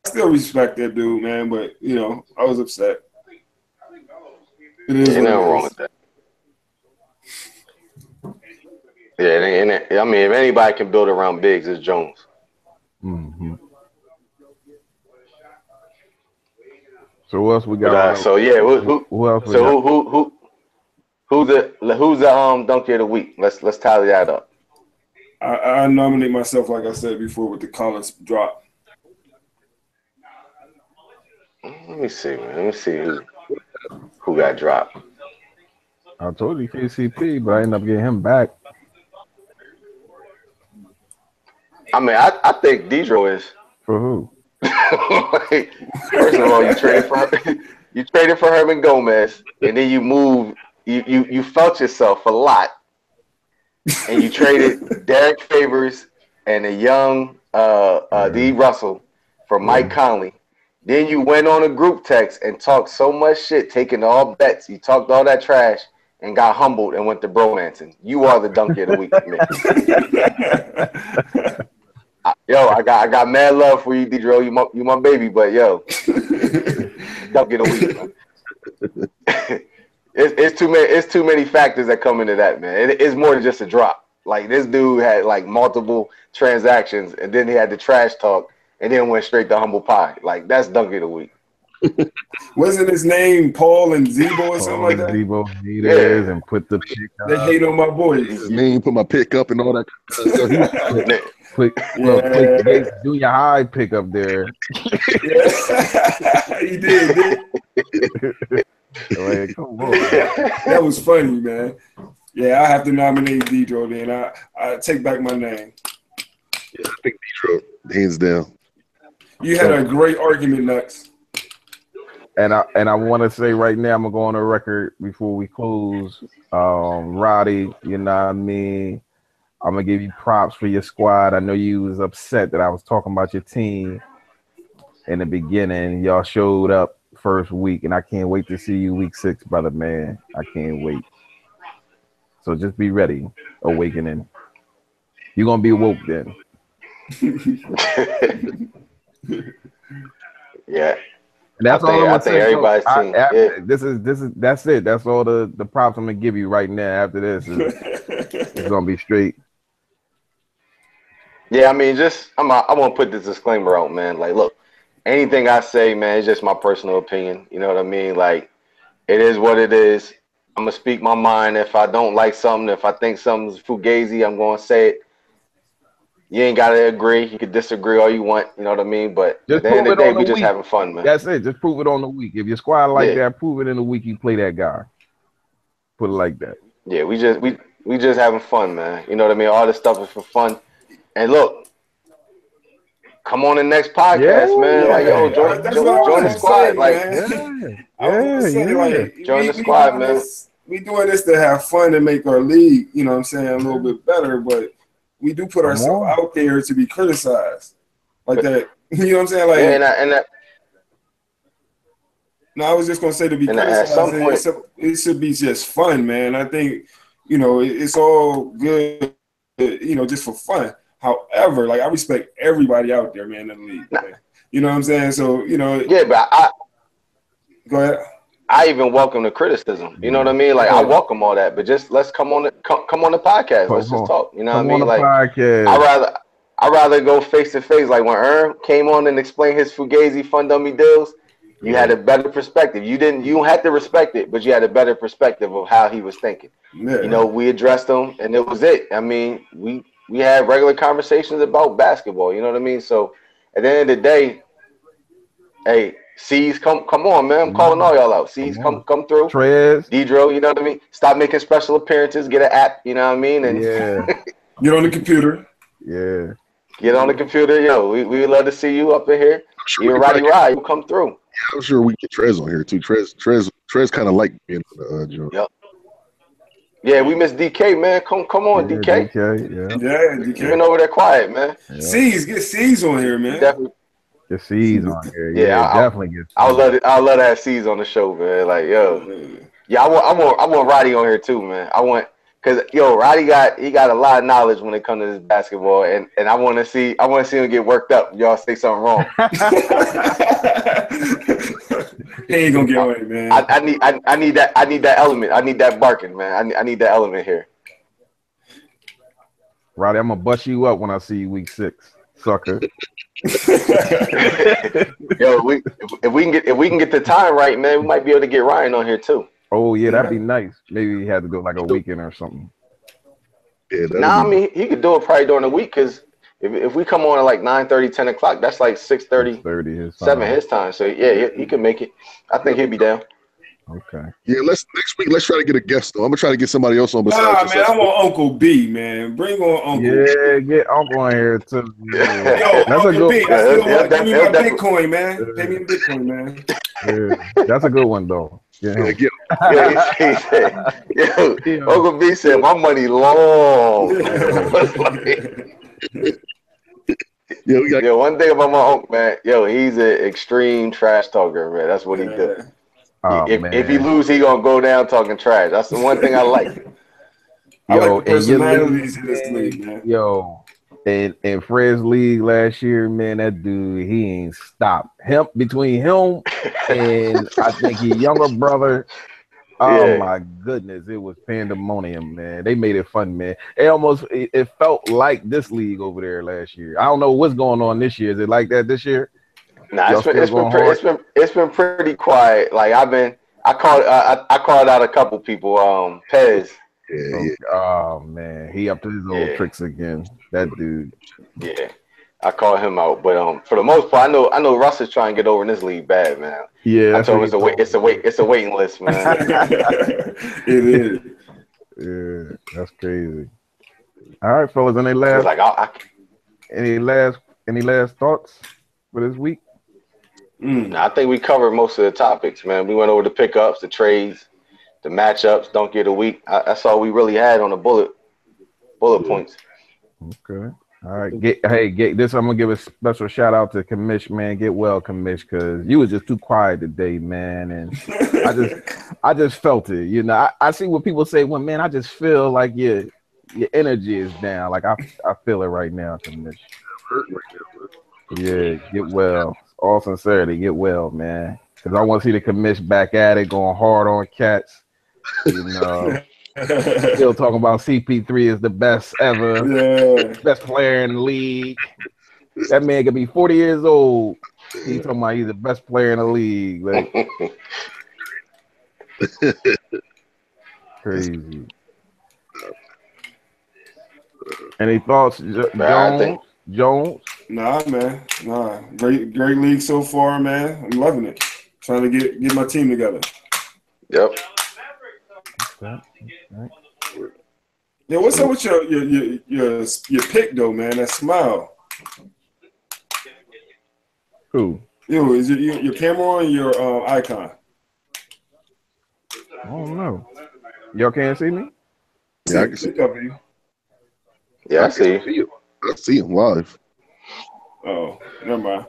still respect that dude, man, but you know, I was upset. It is Ain't what nothing it wrong is. with that. Yeah, I mean, if anybody can build around Biggs, it's Jones. Mm-hmm. So what else we got? But so yeah, who else we got? who's the donkey of the week? Let's tally that up. I nominate myself, like I said before, with the Collins drop. Let me see, man. Let me see who got dropped. I told you KCP, but I ended up getting him back. I mean, I think Dedro is. For who? Like, first of all, you traded for Herman Gomez, and then you felt yourself a lot, and you traded Derek Favors and a young D. Russell for Mike Conley. Then you went on a group text and talked so much shit, taking all bets. You talked all that trash and got humbled and went to bromancing. You are the donkey of the week, man. Yo, I got mad love for you, Dedro. You my baby, but yo, donkey of the week, man. It's too many factors that come into that, man. It's more than just a drop. Like, this dude had like multiple transactions, and then he had the trash talk, and then went straight to humble pie. Like, that's donkey of the week. Wasn't his name Paul and Zebo or something like that? Zebo Needers and put the pick up. They hate on my boys. His name, put my pick up and all that kind of stuff. Quick junior high pick up there. Yeah. He did. Like, come on. That was funny, man. Yeah, I have to nominate Dedro then. I take back my name. Yeah, I think Dedro, hands down. You had a great argument, Nux. And I want to say right now, I'm gonna go on the record before we close. Roddy, you know what I mean? I'm gonna give you props for your squad. I know you was upset that I was talking about your team in the beginning. Y'all showed up first week, and I can't wait to see you week 6, brother, man. I can't wait. So just be ready, awakening. You're gonna be woke then. Yeah. And that's all I'm saying. Everybody's team. That's it. That's all the props I'm gonna give you right now. After this, it's gonna be straight. Yeah, I mean, I want to put this disclaimer out, man. Like, look, anything I say, man, it's just my personal opinion. You know what I mean? Like, it is what it is. I'm gonna speak my mind. If I don't like something, if I think something's fugazi, I'm gonna say it. You ain't gotta agree. You can disagree all you want. You know what I mean? But just at the end of the day, we just having fun, man. That's it. Just prove it on the week. If your squad like that, prove it in the week you play that guy. Put it like that. Yeah, we just having fun, man. You know what I mean? All this stuff is for fun. And look, come on the next podcast, man. Like, yo, join the squad. Join the squad, man. We doing this to have fun and make our league, you know what I'm saying, a little bit better, but we do put ourselves out there to be criticized. Like that. You know what I'm saying? Like, yeah, no, I was just gonna say to be criticized. At some point, it should be just fun, man. I think, you know, it's all good, you know, just for fun. However, like, I respect everybody out there, man, in the league. Man. You know what I'm saying? So, you know. Yeah, but go ahead. I even welcome the criticism. You know what I mean? Like, I welcome all that, but just let's come on the podcast. Let's just talk. You know what I mean? Like, podcast. I'd rather go face to face. Like, when Ern came on and explained his Fugazi Fun Dummy deals, you had a better perspective. You don't have to respect it, but you had a better perspective of how he was thinking. Yeah. You know, we addressed him, and it was it. I mean, we had regular conversations about basketball. You know what I mean? So at the end of the day, hey, C's, come on, man. I'm calling all y'all out. C's, come through. Trez. Dedro, you know what I mean? Stop making special appearances. Get an app, you know what I mean? And get on the computer. Yeah. Get on the computer. Yo, we would love to see you up in here. Even Roddy Rye will come through. Yeah, I'm sure we get Trez on here too. Trez kind of like being on the joint. Yep. Yeah, we miss DK, man. Come on, Yeah, DK. DK, Yeah, You DK. been over there quiet, man. yeah. C's, get C's on here, You man. definitely. The C's on here. Yeah, Yeah, definitely get I would C's. love it. I would love to have C's on the show, man. Like, yo, yeah, I want Roddy on here too, man. Cause Roddy got a lot of knowledge when it comes to this basketball, and I want to see him get worked up. Y'all say something wrong. He ain't gonna get on it, man. I need that element. I need that barking, man. I need that element here. Roddy, I'm gonna bust you up when I see you week 6, sucker. Yo, if we can get the time right, man, we might be able to get Ryan on here too. Oh yeah, that'd be nice. Maybe he had to go like a weekend or something. Yeah, Nah, I mean he could do it probably during the week because if we come on at like 9:30, 10 o'clock, that's like 6:30, 30 his 7 time. his time. So yeah, he can make it. I think he'll be down. Okay. Yeah, next week let's try to get a guest though. I'm gonna try to get somebody else on Nah, besides man, I want Uncle B, man. Bring on Uncle B. Yeah, get Uncle on here too. Yeah. Yo, That's a Uncle good B, one. I still want give me my definitely- Bitcoin, man. Pay me in Bitcoin, man. Yeah, that's a good one though. Yeah. Yeah, He said, Uncle B said, my money long. yeah, we got Yo, one thing about my uncle, man, he's an extreme trash talker, man. That's what he does. Oh, If he man. lose, he gonna go down talking trash. That's the one thing I like. I Yo, like the and your personalities in league, this league, man. Yo, in Fred's league last year, man, that dude, he ain't stopped. Between him and I think his younger brother. Oh Yeah. my goodness, it was pandemonium, man. They made it fun, man. It felt like this league over there last year. I don't know what's going on this year. Is it like that this year? Nah, Y'all it's been pretty quiet. Like I called out a couple people. Pez. yeah. Oh man, he up to his old tricks again. That dude. Yeah, I called him out. But for the most part, I know Russ is trying to get over in this league bad, man. Yeah, I told him it's a waiting list, man. It is. Yeah, that's crazy. All right, fellas. It's like any last thoughts for this week? I think we covered most of the topics, man. We went over the pickups, the trades, the matchups. Don't get a week. That's all we really had on the bullet points. Okay. All right. Get this. I'm gonna give a special shout out to Commish, man. Get well, Commish, because you was just too quiet today, man. And I just felt it. You know, I see what people say. Well, man, I just feel like your energy is down. Like I feel it right now, Commish. Yeah, get well. All sincerity, get well, man. Because I want to see the Commish back at it, going hard on cats. You know. Still talking about CP3 is the best ever, best player in the league. That man could be 40 years old. He's talking about he's the best player in the league. Like, crazy. Any thoughts, Jones? Nah, man. Nah. Great league so far, man. I'm loving it. Trying to get my team together. Yep. Okay. Yeah, what's up with your pick though, man? That smile. Who? Yo, is it your camera on your icon? I don't know. Y'all can't see me? Yeah, I can see you. Yeah, I see. I see him live. Oh, never mind.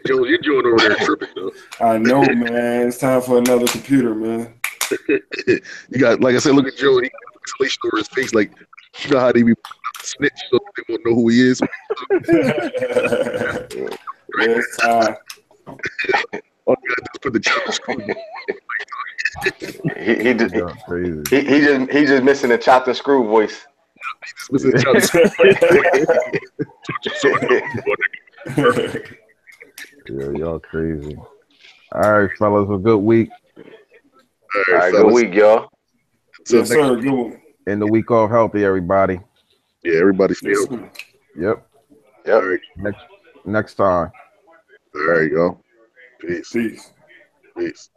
Joe, you're doing over there tripping though. I know, man. It's time for another computer, man. You got, like I said, look at Joe. He got pixelation over his face. Like, you know how they be snitch so they won't know who he is. Yeah, it's time. All you gotta do is put the channel screen. He just missing the chopped and screw voice. He's missing the channel screen. Yeah, y'all crazy. All right, fellas, a good week. All right, good week, y'all. Yes, sir. Good one. And the week off healthy, everybody. Yeah, everybody stay Yes, open. sir. Yep. All right. Next time. All right, y'all. Peace. Peace. Peace.